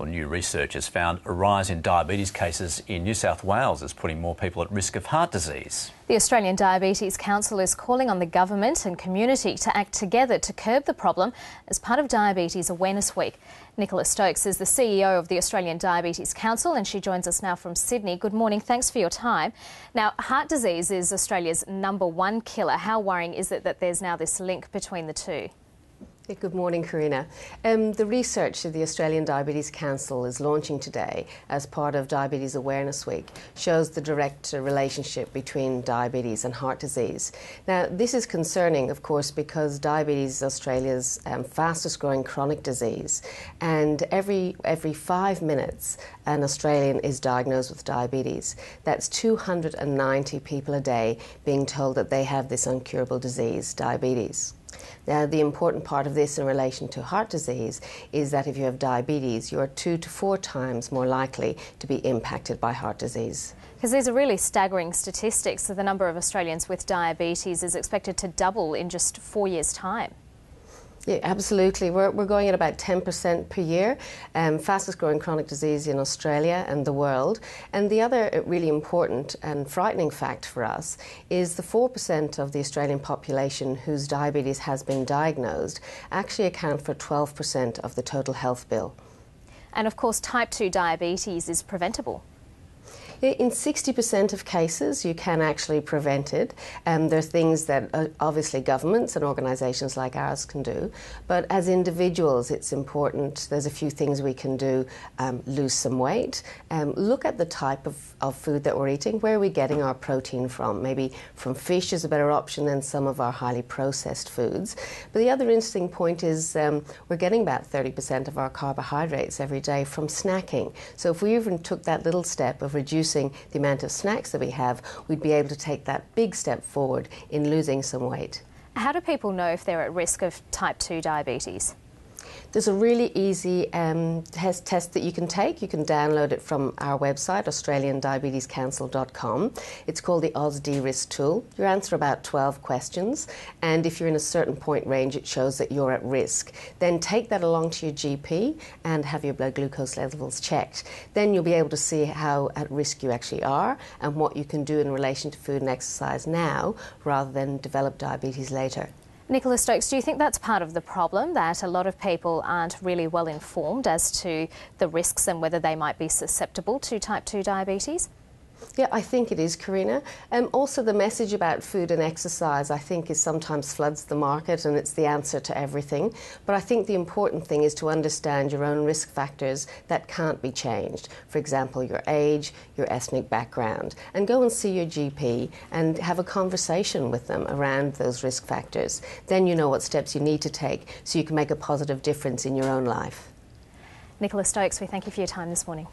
Well, new research has found a rise in diabetes cases in New South Wales is putting more people at risk of heart disease. The Australian Diabetes Council is calling on the government and community to act together to curb the problem as part of Diabetes Awareness Week. Nicola Stokes is the CEO of the Australian Diabetes Council and she joins us now from Sydney. Good morning, thanks for your time. Now, heart disease is Australia's #1 killer. How worrying is it that there's now this link between the two? Good morning, Karina. The research that the Australian Diabetes Council is launching today as part of Diabetes Awareness Week shows the direct relationship between diabetes and heart disease. Now, this is concerning, of course, because diabetes is Australia's fastest growing chronic disease, and every 5 minutes an Australian is diagnosed with diabetes. That's 290 people a day being told that they have this incurable disease, diabetes. Now, the important part of this in relation to heart disease is that if you have diabetes, you're 2 to 4 times more likely to be impacted by heart disease. Because these are really staggering statistics. So the number of Australians with diabetes is expected to double in just 4 years' time. Yeah, absolutely. We're going at about 10% per year, fastest growing chronic disease in Australia and the world. And the other really important and frightening fact for us is the 4% of the Australian population whose diabetes has been diagnosed actually account for 12% of the total health bill. And of course, type 2 diabetes is preventable. In 60% of cases, you can actually prevent it. There are things that obviously governments and organisations like ours can do, but as individuals, it's important. There's a few things we can do. Lose some weight, look at the type of food that we're eating. Where are we getting our protein from? Maybe from fish is a better option than some of our highly processed foods. But the other interesting point is we're getting about 30% of our carbohydrates every day from snacking. So if we even took that little step of reducing the amount of snacks that we have, we'd be able to take that big step forward in losing some weight. How do people know if they're at risk of type 2 diabetes? There's a really easy test that you can take. You can download it from our website, australiandiabetescouncil.com. It's called the AusD Risk Tool. You answer about 12 questions, and if you're in a certain point range, it shows that you're at risk. Then take that along to your GP and have your blood glucose levels checked. Then you'll be able to see how at risk you actually are and what you can do in relation to food and exercise now rather than develop diabetes later. Nicola Stokes, do you think that's part of the problem, that a lot of people aren't really well informed as to the risks and whether they might be susceptible to type 2 diabetes? Yeah, I think it is, Karina. Also, the message about food and exercise, I think, is sometimes floods the market and it's the answer to everything. But I think the important thing is to understand your own risk factors that can't be changed. For example, your age, your ethnic background. And go and see your GP and have a conversation with them around those risk factors. Then you know what steps you need to take so you can make a positive difference in your own life. Nicola Stokes, we thank you for your time this morning.